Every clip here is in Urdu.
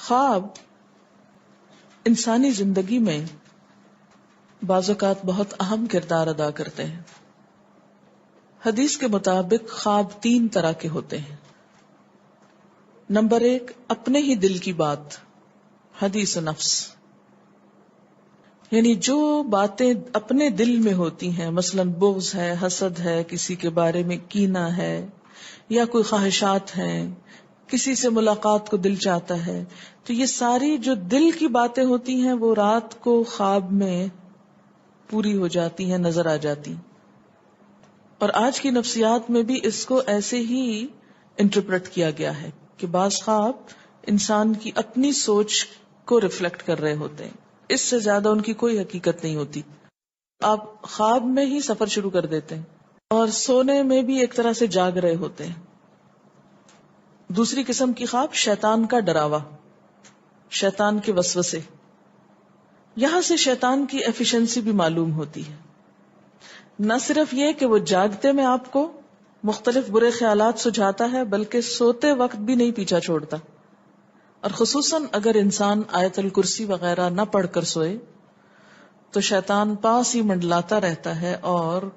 خواب انسانی زندگی میں بعض اوقات بہت اہم کردار ادا کرتے ہیں. حدیث کے مطابق خواب 3 طرح کے ہوتے ہیں. نمبر 1، اپنے ہی دل کی بات، حدیث نفس، یعنی جو باتیں اپنے دل میں ہوتی ہیں، مثلا بغض ہے، حسد ہے، کسی کے بارے میں کینہ ہے، یا کوئی خواہشات ہیں، کسی سے ملاقات کو دل چاہتا ہے، تو یہ ساری جو دل کی باتیں ہوتی ہیں وہ رات کو خواب میں پوری ہو جاتی ہیں، نظر آ جاتی ہیں. اور آج کی نفسیات میں بھی اس کو ایسے ہی انٹرپریٹ کیا گیا ہے کہ بعض خواب انسان کی اپنی سوچ کو ریفلیکٹ کر رہے ہوتے ہیں، اس سے زیادہ ان کی کوئی حقیقت نہیں ہوتی. آپ خواب میں ہی سفر شروع کر دیتے ہیں اور سونے میں بھی ایک طرح سے جاگ رہے ہوتے ہیں. دوسری قسم کی خواب شیطان کا ڈراوا، شیطان کے وسوسے. یہاں سے شیطان کی ایفیشنسی بھی معلوم ہوتی ہے. نہ صرف یہ کہ وہ جاگتے میں آپ کو مختلف برے خیالات سجھاتا ہے، بلکہ سوتے وقت بھی نہیں پیچھا چھوڑتا. اور خصوصاً اگر انسان آیت الکرسی وغیرہ نہ پڑھ کر سوئے تو شیطان پاس ہی منڈلاتا رہتا ہے اور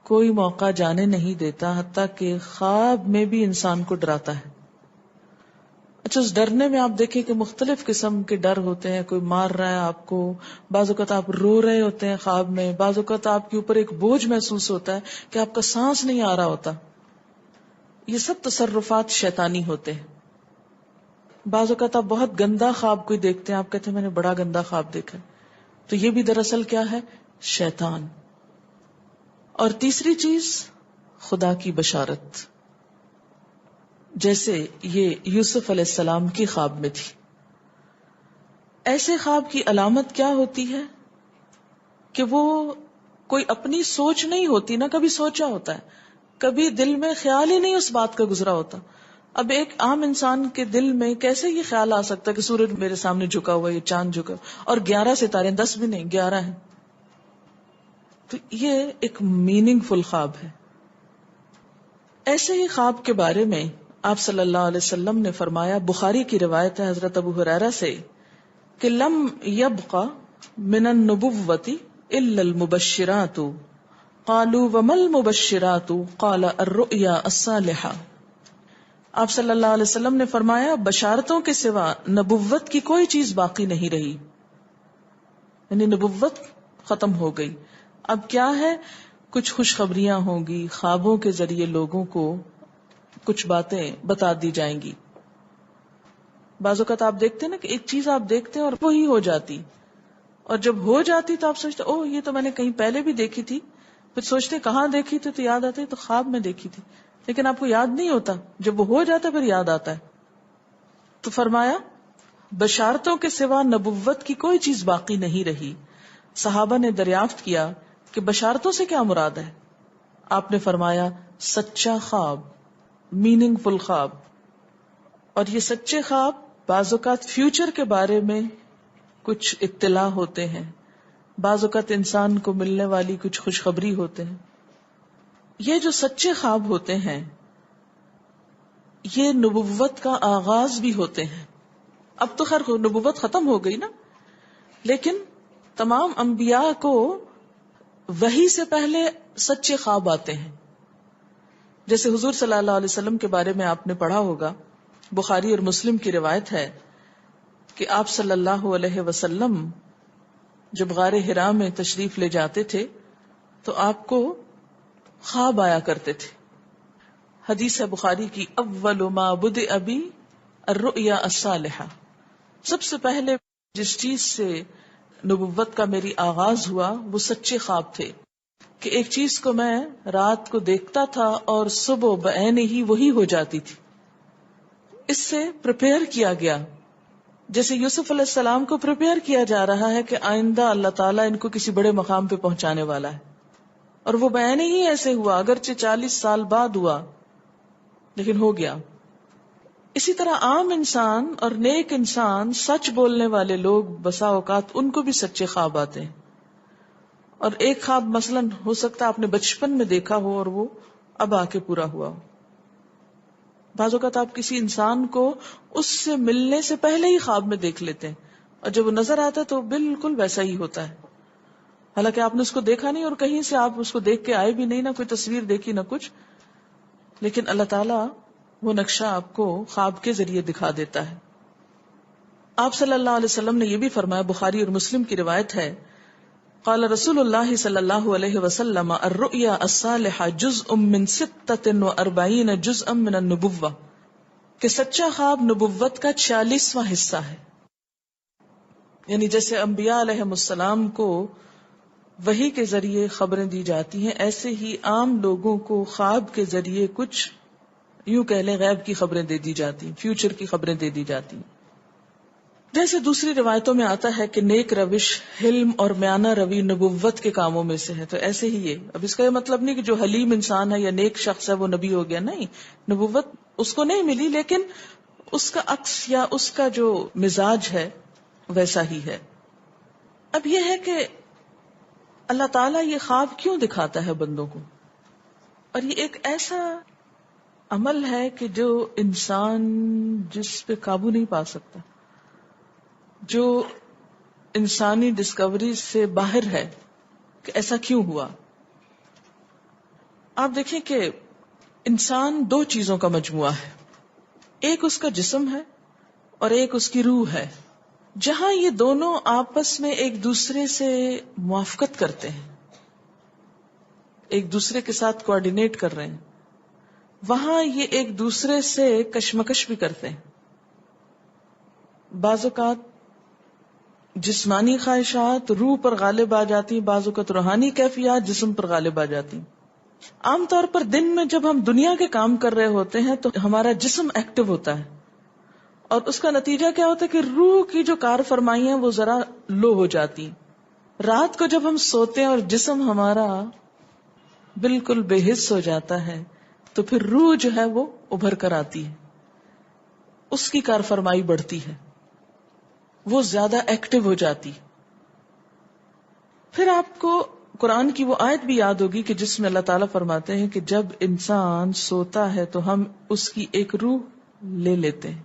کوئی موقع جانے نہیں دیتا، حتیٰ کہ خواب میں بھی انسان کو ڈراتا ہے. اچھا، اس ڈرنے میں آپ دیکھیں کہ مختلف قسم کے ڈر ہوتے ہیں. کوئی مار رہا ہے آپ کو، بعض اوقات آپ رو رہے ہوتے ہیں خواب میں، بعض اوقات آپ کے اوپر ایک بوجھ محسوس ہوتا ہے کہ آپ کا سانس نہیں آ رہا ہوتا. یہ سب تصرفات شیطانی ہوتے ہیں. بعض اوقات آپ بہت گندا خواب کوئی دیکھتے ہیں، آپ کہتے ہیں میں نے بڑا گندا خواب دیکھا، تو یہ بھی دراصل کیا ہے؟ شیطان. اور تیسری چیز خدا کی بشارت، جیسے یہ یوسف علیہ السلام کی خواب میں تھی. ایسے خواب کی علامت کیا ہوتی ہے کہ وہ کوئی اپنی سوچ نہیں ہوتی، نہ کبھی سوچا ہوتا ہے، کبھی دل میں خیال ہی نہیں اس بات کا گزرا ہوتا. اب ایک عام انسان کے دل میں کیسے یہ خیال آ سکتا ہے کہ سورج میرے سامنے جھکا ہوا، یہ چاند جھکا، اور 11 ستارے، 10 بھی نہیں 11 ہیں. تو یہ ایک میننگ فل خواب ہے. ایسے ہی خواب کے بارے میں آپ صلی اللہ علیہ وسلم نے فرمایا، بخاری کی روایت ہے حضرت ابو ہریرہ سے، کہ لم یبق من النبوۃ الا المبشرات. قالوا وما المبشرات؟ قال الرؤیا الصالحہ. آپ صلی اللہ علیہ وسلم نے فرمایا، بشارتوں کے سوا نبوت کی کوئی چیز باقی نہیں رہی، یعنی نبوت ختم ہو گئی. اب کیا ہے؟ کچھ خوشخبریاں ہوں گی، خوابوں کے ذریعے لوگوں کو کچھ باتیں بتا دی جائیں گی. بعض اوقات آپ دیکھتے ہیں نا کہ ایک چیز آپ دیکھتے ہیں اور وہی ہو جاتی، اور جب ہو جاتی تو آپ سوچتے اوہ یہ تو میں نے کہیں پہلے بھی دیکھی تھی، پھر سوچتے کہاں دیکھی تھی، تو یاد آتی تو خواب میں دیکھی تھی، لیکن آپ کو یاد نہیں ہوتا. جب وہ ہو جاتا پھر یاد آتا ہے. تو فرمایا بشارتوں کے سوا نبوت کی کوئی چیز باقی نہیں رہی. صحابہ نے دریافت کیا کہ بشارتوں سے کیا مراد ہے؟ آپ نے فرمایا سچا خواب، میننگ فل خواب. اور یہ سچے خواب بعض اوقات فیوچر کے بارے میں کچھ اطلاع ہوتے ہیں، بعض اوقات انسان کو ملنے والی کچھ خوشخبری ہوتے ہیں. یہ جو سچے خواب ہوتے ہیں یہ نبوت کا آغاز بھی ہوتے ہیں. اب تو خیر نبوت ختم ہو گئی نا، لیکن تمام انبیاء کو وحی سے پہلے سچے خواب آتے ہیں. جیسے حضور صلی اللہ علیہ وسلم کے بارے میں آپ نے پڑھا ہوگا، بخاری اور مسلم کی روایت ہے کہ آپ صلی اللہ علیہ وسلم جب غار حرا میں تشریف لے جاتے تھے تو آپ کو خواب آیا کرتے تھے. حدیث ہے بخاری کی، اول ما بدأ بی الرؤیا الصالحہ، سب سے پہلے جس چیز سے نبوت کا میری آغاز ہوا وہ سچے خواب تھے، کہ ایک چیز کو میں رات کو دیکھتا تھا اور صبح بعین ہی وہی ہو جاتی تھی. اس سے پریپیئر کیا گیا، جیسے یوسف علیہ السلام کو پریپیئر کیا جا رہا ہے کہ آئندہ اللہ تعالیٰ ان کو کسی بڑے مقام پہ پہنچانے والا ہے، اور وہ بعین ہی ایسے ہوا، اگرچہ 40 سال بعد ہوا لیکن ہو گیا. اسی طرح عام انسان اور نیک انسان، سچ بولنے والے لوگ بسا اوقات ان کو بھی سچے خواب آتے ہیں. اور ایک خواب مثلاً ہو سکتا ہے آپ نے بچپن میں دیکھا ہو اور وہ اب آ کے پورا ہوا ہو. بعض اوقات آپ کسی انسان کو اس سے ملنے سے پہلے ہی خواب میں دیکھ لیتے ہیں، اور جب وہ نظر آتا ہے تو بالکل ویسا ہی ہوتا ہے، حالانکہ آپ نے اس کو دیکھا نہیں اور کہیں سے آپ اس کو دیکھ کے آئے بھی نہیں، نہ کوئی تصویر دیکھی نہ کچھ، لیکن اللہ تعالیٰ وہ نقشہ آپ کو خواب کے ذریعے دکھا دیتا ہے. آپ صلی اللہ علیہ وسلم نے یہ بھی فرمایا، بخاری اور مسلم کی روایت ہے، قال رسول اللہ صلی اللہ علیہ وسلم الرؤیا الصالحہ جزء من 46 جزءا من النبوہ، کہ سچا خواب نبوت کا 46واں حصہ ہے. یعنی جیسے انبیاء علیہ السلام کو وحی کے ذریعے خبریں دی جاتی ہیں، ایسے ہی عام لوگوں کو خواب کے ذریعے کچھ یوں کہہ لیں غیب کی خبریں دے دی جاتی، فیوچر کی خبریں دے دی جاتی. جیسے دوسری روایتوں میں آتا ہے کہ نیک روش، حلم اور میانہ روی نبوت کے کاموں میں سے ہے، تو ایسے ہی یہ، اب اس کا یہ مطلب نہیں کہ جو حلیم انسان ہے یا نیک شخص ہے وہ نبی ہو گیا، نہیں، نبوت اس کو نہیں ملی، لیکن اس کا عکس یا اس کا جو مزاج ہے ویسا ہی ہے. اب یہ ہے کہ اللہ تعالیٰ یہ خواب کیوں دکھاتا ہے بندوں کو، اور یہ ایک ایسا عمل ہے کہ جو انسان جس پہ قابو نہیں پا سکتا، جو انسانی ڈسکوری سے باہر ہے کہ ایسا کیوں ہوا. آپ دیکھیں کہ انسان دو چیزوں کا مجموعہ ہے، ایک اس کا جسم ہے اور ایک اس کی روح ہے. جہاں یہ دونوں آپس میں ایک دوسرے سے موافقت کرتے ہیں، ایک دوسرے کے ساتھ کوآرڈینیٹ کر رہے ہیں، وہاں یہ ایک دوسرے سے کشمکش بھی کرتے ہیں. بعض اوقات جسمانی خواہشات روح پر غالب آ جاتی ہیں، بعض اوقات روحانی کیفیات جسم پر غالب آ جاتی ہیں. عام طور پر دن میں جب ہم دنیا کے کام کر رہے ہوتے ہیں تو ہمارا جسم ایکٹیو ہوتا ہے، اور اس کا نتیجہ کیا ہوتا ہے کہ روح کی جو کار فرمائی ہیں وہ ذرا لو ہو جاتی ہیں. رات کو جب ہم سوتے ہیں اور جسم ہمارا بالکل بے حس ہو جاتا ہے تو پھر روح جو ہے وہ ابھر کر آتی ہے، اس کی کار فرمائی بڑھتی ہے، وہ زیادہ ایکٹیو ہو جاتی. پھر آپ کو قرآن کی وہ آیت بھی یاد ہوگی کہ جس میں اللہ تعالیٰ فرماتے ہیں کہ جب انسان سوتا ہے تو ہم اس کی ایک روح لے لیتے ہیں.